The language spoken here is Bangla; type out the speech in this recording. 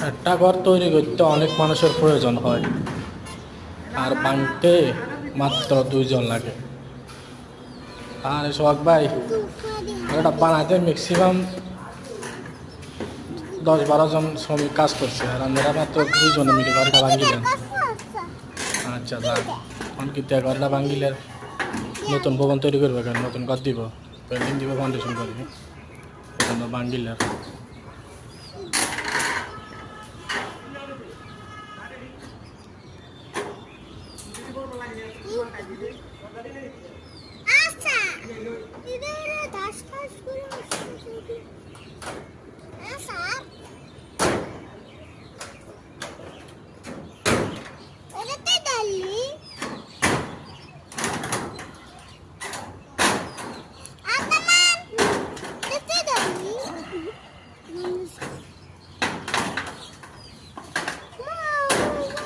একটা ঘর তৈরি করতে অনেক মানুষের প্রয়োজন হয়, আর ভাঙতে মাত্র 2 জন লাগে। আর সোহাগ ভাই, এটা বানাতে ম্যাক্সিমাম 10-12 জন শ্রমিক কাজ করছে, আর আমরা মাত্র 2 জনে মিলে ঘরটা ভাঙিলেন। আচ্ছা যাক, এখন কিন্তু ঘরটা ভাঙিলে নতুন ভবন তৈরি করবে, কেন নতুন ঘর দিব, বিল্ডিং দিব, ফাউন্ডেশন করবি, এজন্য ভাঙিলে।